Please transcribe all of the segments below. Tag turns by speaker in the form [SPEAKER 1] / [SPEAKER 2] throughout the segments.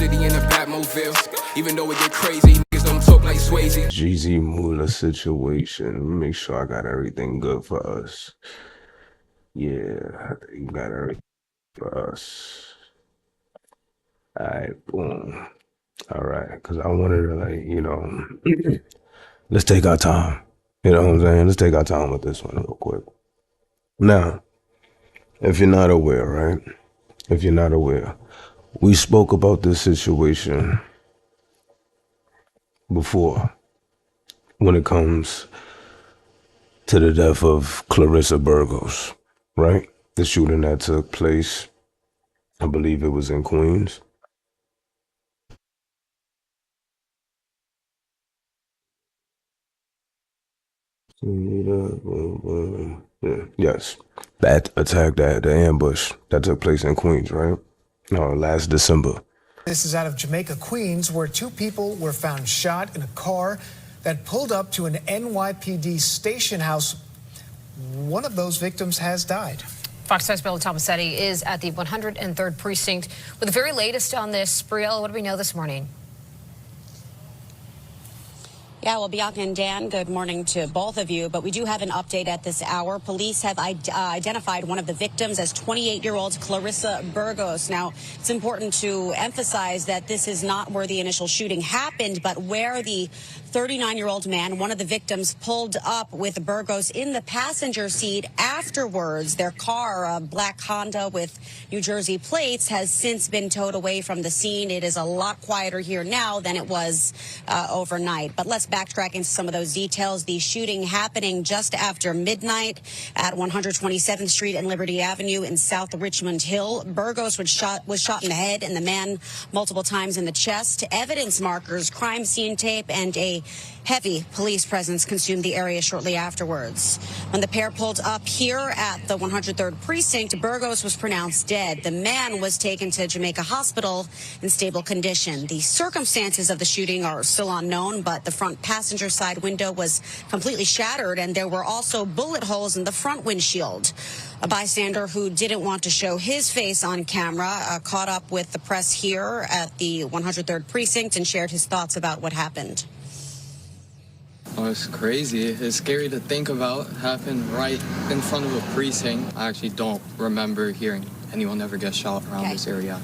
[SPEAKER 1] city in a Batmobile. Even though it get crazy, niggas don't talk like Swayze.
[SPEAKER 2] JeezyMula situation. Make sure I got everything good for us. Yeah, I think you got everything for us. Alright, boom. Alright, because I wanted to, like, you know, let's take our time. You know what I'm saying? Let's take our time with this one real quick. Now, if you're not aware, right? If you're not aware, we spoke about this situation before when it comes to the death of Clarissa Burgos, right? The shooting that took place, I believe it was in Queens. Yes, that attack, the ambush that took place in Queens, right? No, last December.
[SPEAKER 3] This is out of Jamaica, Queens, where two people were found shot in a car that pulled up to an NYPD station house. One of those victims has died.
[SPEAKER 4] Fox 5's Bill Tomasetti is at the 103rd Precinct with the very latest on this. Brielle, what do we know this morning?
[SPEAKER 5] Yeah, well, Bianca and Dan, good morning to both of you. But we do have an update at this hour. Police have identified one of the victims as 28-year-old Clarissa Burgos. Now, it's important to emphasize that this is not where the initial shooting happened, but where the 39-year-old man, one of the victims, pulled up with Burgos in the passenger seat afterwards. Their car, a black Honda with New Jersey plates, has since been towed away from the scene. It is a lot quieter here now than it was overnight. But let's backtrack into some of those details. The shooting happening just after midnight at 127th Street and Liberty Avenue in South Richmond Hill. Burgos was shot in the head and the man multiple times in the chest. Evidence markers, crime scene tape, and a heavy police presence consumed the area shortly afterwards. When the pair pulled up here at the 103rd Precinct, Burgos was pronounced dead. The man was taken to Jamaica Hospital in stable condition. The circumstances of the shooting are still unknown, but the front passenger side window was completely shattered, and there were also bullet holes in the front windshield. A bystander who didn't want to show his face on camera caught up with the press here at the 103rd Precinct and shared his thoughts about what happened.
[SPEAKER 6] Oh, it's crazy. It's scary to think about. Happened right in front of a precinct. I actually don't remember hearing anyone ever get shot around this area.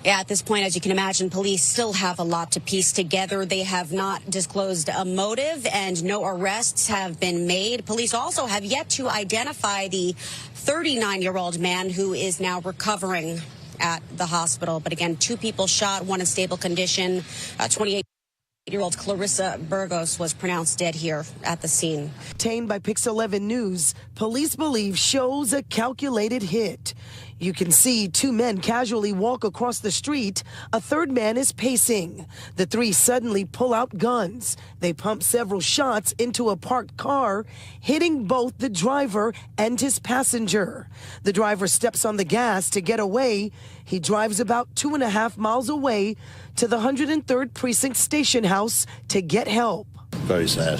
[SPEAKER 5] Yeah, at this point, as you can imagine, police still have a lot to piece together. They have not disclosed a motive and no arrests have been made. Police also have yet to identify the 39-year-old man who is now recovering at the hospital. But again, two people shot, one in stable condition. 28-year-old Clarissa Burgos was pronounced dead here at the scene.
[SPEAKER 7] Obtained by Pix 11 News, police believe shows a calculated hit. You can see two men casually walk across the street. A third man is pacing. The three suddenly pull out guns. They pump several shots into a parked car, hitting both the driver and his passenger. The driver steps on the gas to get away. He drives about 2.5 miles away to the 103rd Precinct station house to get help.
[SPEAKER 8] Very sad.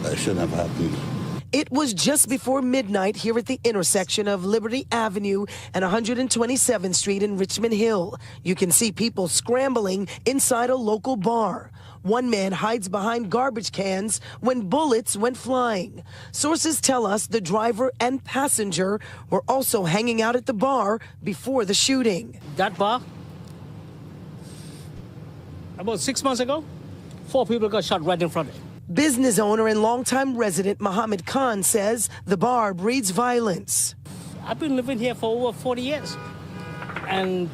[SPEAKER 8] That shouldn't have happened.
[SPEAKER 7] It was just before midnight here at the intersection of Liberty Avenue and 127th Street in Richmond Hill. You can see people scrambling inside a local bar. One man hides behind garbage cans when bullets went flying. Sources tell us the driver and passenger were also hanging out at the bar before the shooting.
[SPEAKER 9] That bar, about 6 months ago, 4 people got shot right in front of it.
[SPEAKER 7] Business owner and longtime resident Muhammad Khan says the bar breeds violence.
[SPEAKER 9] I've been living here for over 40 years, and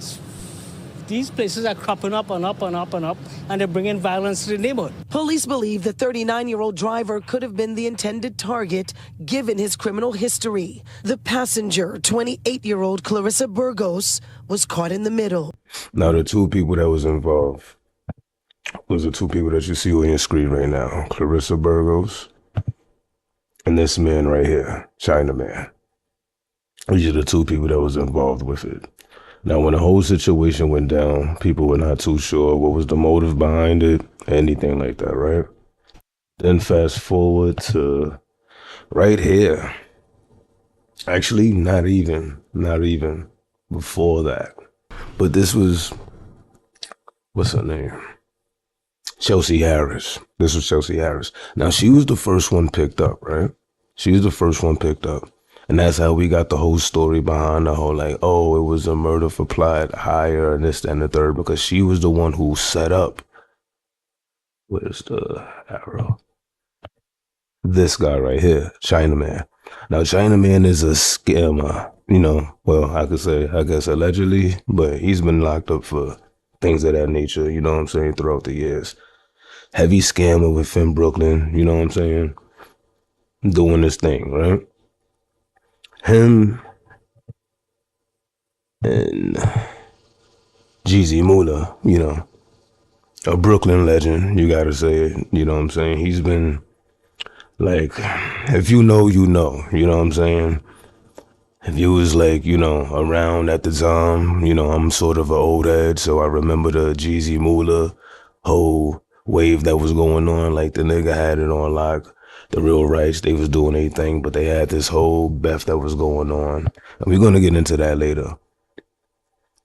[SPEAKER 9] these places are cropping up and up and up and up, and they're bringing violence to the neighborhood.
[SPEAKER 7] Police believe the 39-year-old driver could have been the intended target given his criminal history. The passenger, 28-year-old Clarissa Burgos, was caught in the middle.
[SPEAKER 2] Now, the two people that was involved was the two people that you see on your screen right now, Clarissa Burgos and this man right here, Chinaman. These are the two people that was involved with it. Now, when the whole situation went down, people were not too sure what was the motive behind it, anything like that, right? Then fast forward to right here. Actually, not even before that. But this was, what's her name? Chelsea Harris. This was Chelsea Harris. Now, she was the first one picked up, right? She was the first one picked up. And that's how we got the whole story behind the whole, like, oh, it was a murder for plot, hire, and this, that, and the third, because she was the one who set up, where's the arrow? This guy right here, Chinaman. Now, Chinaman is a scammer, you know, well, I could say, I guess allegedly, but he's been locked up for things of that nature, you know what I'm saying, throughout the years. Heavy scammer within Brooklyn, you know what I'm saying, doing this thing, right? Him and JeezyMula, you know, a Brooklyn legend, you gotta say it, you know what I'm saying? He's been, like, if you know, you know what I'm saying? If you was like, you know, around at the time, you know, I'm sort of an old head, so I remember the JeezyMula whole wave that was going on. Like, the nigga had it on lock. The real rights, they was doing their thing, but they had this whole beef that was going on. And we're gonna get into that later.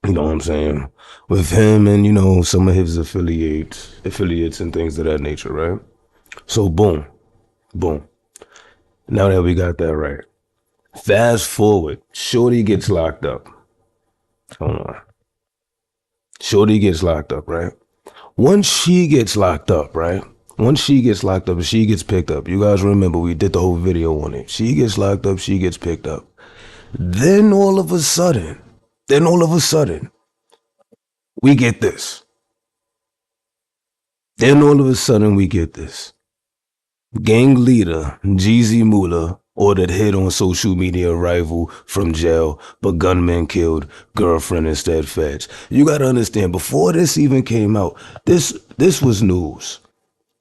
[SPEAKER 2] You know what I'm saying? With him and, you know, some of his affiliates and things of that nature, right? So boom. Now that we got that right. Fast forward, Shorty gets locked up. Hold on. Shorty gets locked up, right? Once she gets locked up, right? Once she gets locked up and she gets picked up, you guys remember we did the whole video on it. She gets locked up, she gets picked up. Then all of a sudden, we get this. Gang leader JeezyMula ordered hit on social media rival from jail, but gunman killed girlfriend instead feds. You gotta understand, before this even came out, this was news.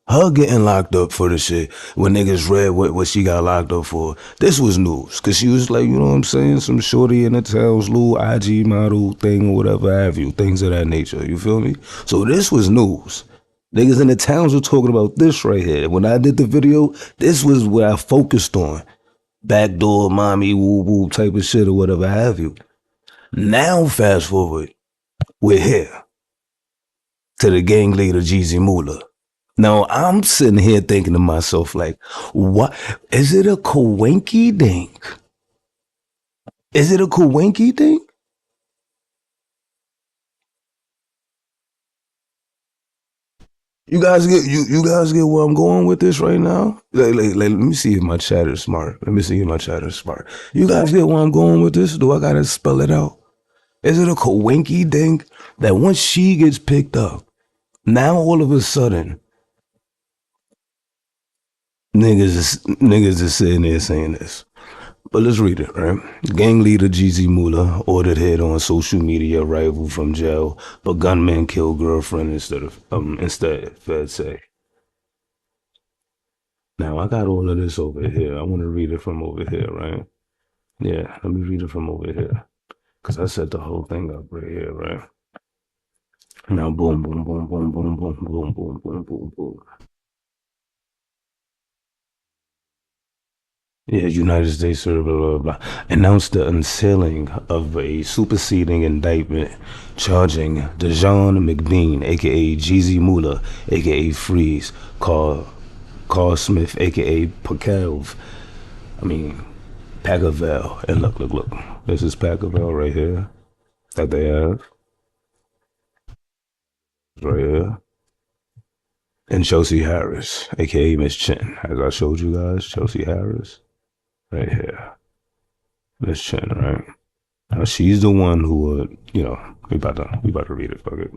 [SPEAKER 2] Her getting locked up for the shit, when niggas read what she got locked up for, this was news. Cause she was like, you know what I'm saying, some shorty in the town's little IG model thing or whatever have you, things of that nature, you feel me? So this was news. Niggas in the towns were talking about this right here. When I did the video, this was where I focused on. Backdoor, mommy, woo-woo type of shit or whatever have you. Now, fast forward, we're here to the gang leader JeezyMula. Now, I'm sitting here thinking to myself, like, what? Is it a coinky dink? Is it a coinky dink? You guys get where I'm going with this right now? Like, let me see if my chat is smart. You guys get where I'm going with this? Do I gotta spell it out? Is it a coinky dink that once she gets picked up, now all of a sudden, niggas is sitting there saying this. But let's read it, right? Gang leader JeezyMula ordered hit on social media rival from jail, but gunman killed girlfriend instead, feds say. Now, I got all of this over here. I want to read it from over here, right? Yeah, let me read it from over here. Because I set the whole thing up right here, right? Now, boom, boom, boom, boom, boom, boom, boom, boom, boom, boom, boom. Yeah, United States, blah, blah, blah, announced the unsealing of a superseding indictment charging Dejon McBean, a.k.a. JeezyMula, a.k.a. Freeze, Carl Smith, a.k.a. Pacavell. And look. This is Pacavell right here that they have. Right here. And Chelsea Harris, a.k.a. Miss Chin. As I showed you guys, Chelsea Harris. Right here. Miss Chin, right? Now she's the one who would, we about to read it, fuck it.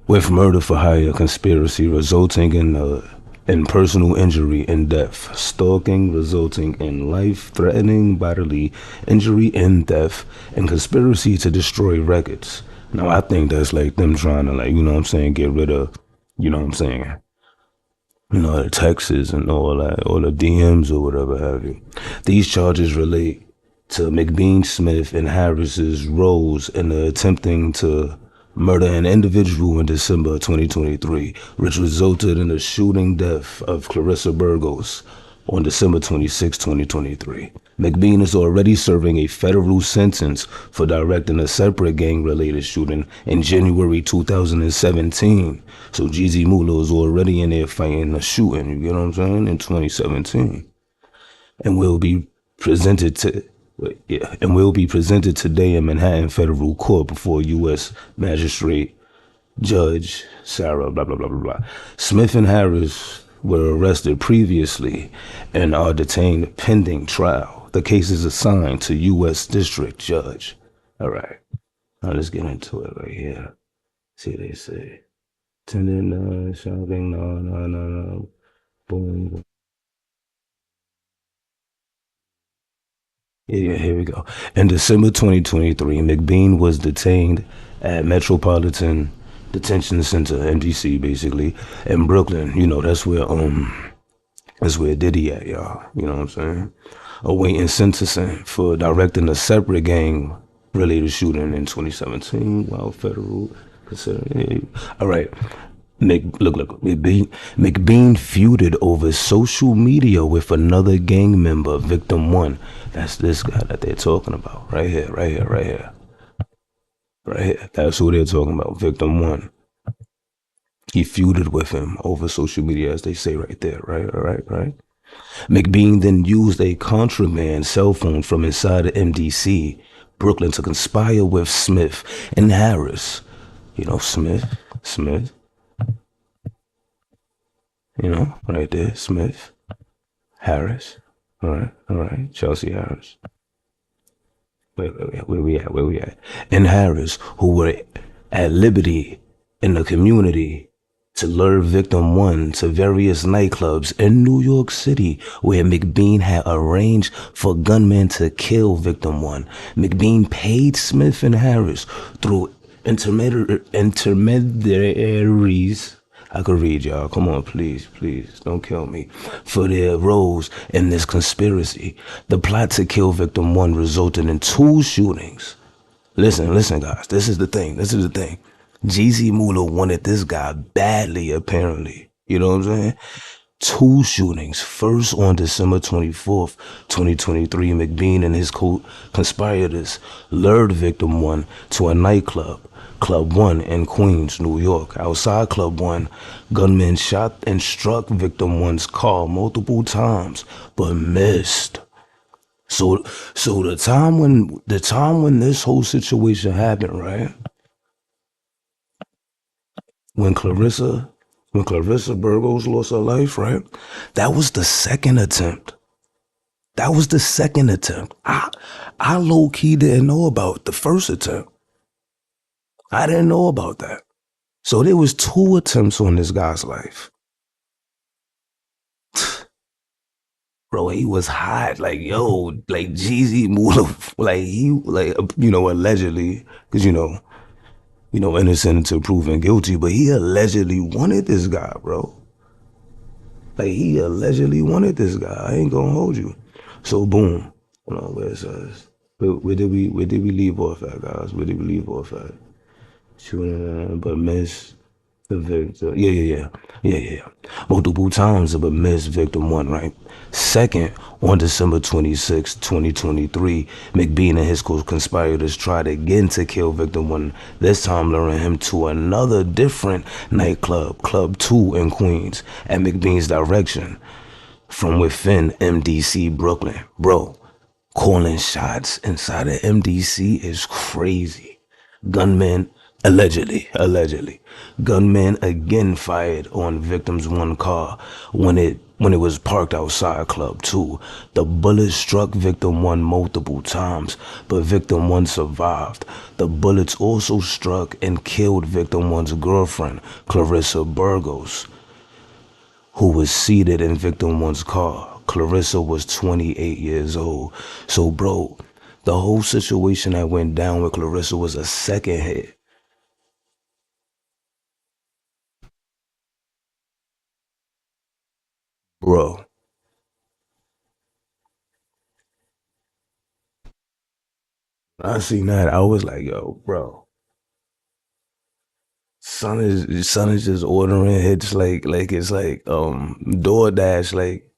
[SPEAKER 2] With murder for hire conspiracy resulting in personal injury and death, stalking resulting in life-threatening bodily injury and death, and conspiracy to destroy records. Now I think that's like them trying to get rid of, the texts and all that, or the DMs or whatever have you. These charges relate to McBean, Smith, and Harris's roles in attempting to murder an individual in December 2023, which resulted in the shooting death of Clarissa Burgos, on December 26, 2023. McBean is already serving a federal sentence for directing a separate gang-related shooting in January 2017. So JeezyMula was already in there fighting a shooting, you get what I'm saying, in 2017. And will be presented today in Manhattan Federal Court before U.S. Magistrate Judge Sarah, blah, blah, blah, blah, blah. Smith and Harris were arrested previously and are detained pending trial. The case is assigned to U.S. District Judge. All right. Now let's get into it right here. See what they say. Tendon, shopping, no. Boom. Yeah, here we go. In December 2023, McBean was detained at Metropolitan Detention Center, MDC, basically, in Brooklyn. You know, that's where Diddy at, y'all. You know what I'm saying? Awaiting sentencing for directing a separate gang-related shooting in 2017 while federal considering. All right. McBean feuded over social media with another gang member, Victim 1. That's this guy that they're talking about. Right here. That's who they're talking about, Victim 1. He feuded with him over social media, as they say right there, right? McBean then used a contraband cell phone from inside of MDC, Brooklyn, to conspire with Smith and Harris. You know, Smith. You know, right there, Smith, Harris. All right, Chelsea Harris. Wait, where we at? And Harris, who were at liberty in the community to lure Victim 1 to various nightclubs in New York City, where McBean had arranged for gunmen to kill Victim 1. McBean paid Smith and Harris through intermediaries. I could read, y'all. Come on, please, don't kill me. For their roles in this conspiracy. The plot to kill Victim 1 resulted in 2 shootings. Listen, guys. This is the thing. JeezyMula wanted this guy badly, apparently. You know what I'm saying? 2 shootings. First on December 24th, 2023, McBean and his co-conspirators lured Victim 1 to a nightclub, Club 1 in Queens, New York. Outside Club 1, gunmen shot and struck Victim 1's car multiple times, but missed. So the time when this whole situation happened, right? When Clarissa Burgos lost her life, right? That was the second attempt. I low-key didn't know about the first attempt. I didn't know about that. So there was 2 attempts on this guy's life. Bro, he was hot. Like, yo, like JeezyMula, allegedly, because, innocent until proven guilty, but he allegedly wanted this guy, bro. Like, he allegedly wanted this guy. I ain't gonna hold you. So, boom. Hold on, where it says? Where did we leave off at, guys? Where did we leave off at? Shooting, but miss the victim. Yeah. Multiple times, but miss Victim 1, right? Second, on December 26, 2023, McBean and his co-conspirators tried again to kill Victim 1, this time luring him to another different nightclub, Club 2 in Queens, at McBean's direction from within MDC, Brooklyn. Bro, calling shots inside of MDC is crazy. Gunmen, allegedly, gunmen again fired on Victim's 1 car when it was parked outside Club 2. The bullets struck Victim 1 multiple times, but Victim 1 survived. The bullets also struck and killed Victim 1's girlfriend, Clarissa Burgos, who was seated in Victim 1's car. Clarissa was 28 years old. So, bro, the whole situation that went down with Clarissa was a second hit. Bro. I seen that. I was like, yo, bro. Son is just ordering hits like it's like DoorDash, like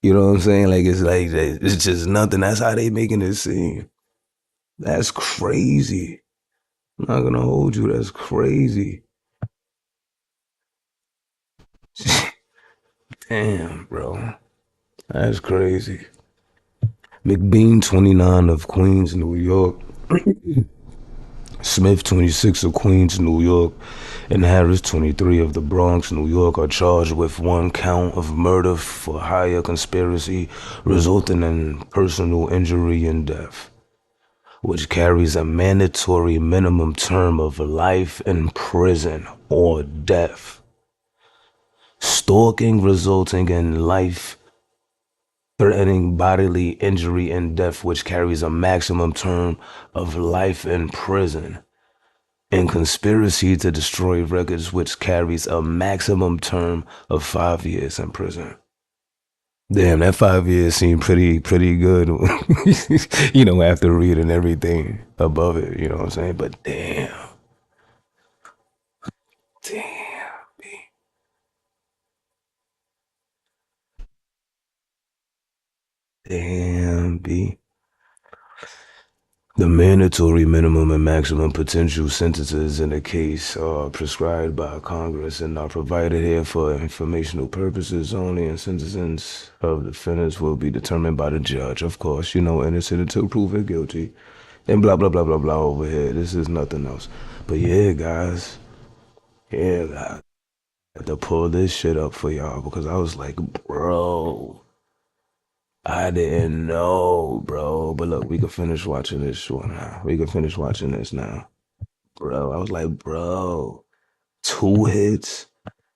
[SPEAKER 2] You know what I'm saying? Like it's just nothing. That's how they making it seem. That's crazy. I'm not gonna hold you. That's crazy. Damn, bro. That's crazy. McBean, 29 of Queens, New York. Smith, 26 of Queens, New York, and Harris, 23 of the Bronx, New York, are charged with 1 count of murder for hire conspiracy resulting in personal injury and death, which carries a mandatory minimum term of life in prison or death. Stalking resulting in life-threatening bodily injury and death, which carries a maximum term of life in prison. And conspiracy to destroy records, which carries a maximum term of 5 years in prison. Damn, that 5 years seemed pretty good, you know, after reading everything above it, you know what I'm saying? But damn, B. Damn, B. The mandatory minimum and maximum potential sentences in a case are prescribed by Congress and are provided here for informational purposes only, and sentences of defendants will be determined by the judge. Of course, you know, innocent until proven guilty, and blah, blah, blah, blah, blah over here. This is nothing else. But yeah, guys. Yeah, guys. I had to pull this shit up for y'all because I was like, bro, I didn't know, bro. But look, we could finish watching this show now. We could finish watching this now. Bro, I was like, bro, 2 hits.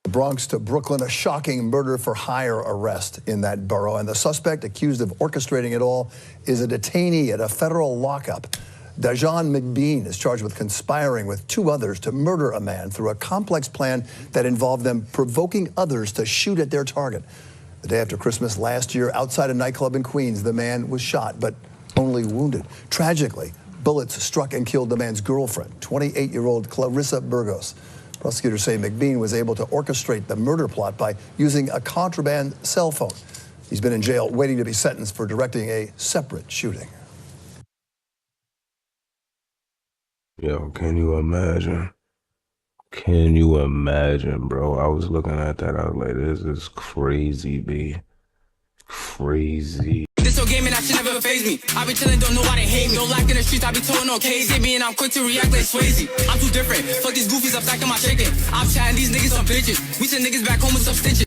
[SPEAKER 10] Bronx to Brooklyn, a shocking murder for hire arrest in that borough. And the suspect accused of orchestrating it all is a detainee at a federal lockup. Dajon McBean is charged with conspiring with 2 others to murder a man through a complex plan that involved them provoking others to shoot at their target. The day after Christmas last year, outside a nightclub in Queens, the man was shot, but only wounded. Tragically, bullets struck and killed the man's girlfriend, 28-year-old Clarissa Burgos. Prosecutors say McBean was able to orchestrate the murder plot by using a contraband cell phone. He's been in jail waiting to be sentenced for directing a separate shooting.
[SPEAKER 2] Yo, can you imagine? Can you imagine, bro? I was looking at that, I was like, this is crazy, B. Crazy.
[SPEAKER 1] This whole game and that shit never faze me. I be chillin', don't know why they hate me. Don't like in the streets, I be told no case. Hit me and I'm quick to react like Swayze. I'm too different. Fuck these goofies, I'm stacking my chicken. I'm chatting these niggas on bitches. We send niggas back home with some stitches.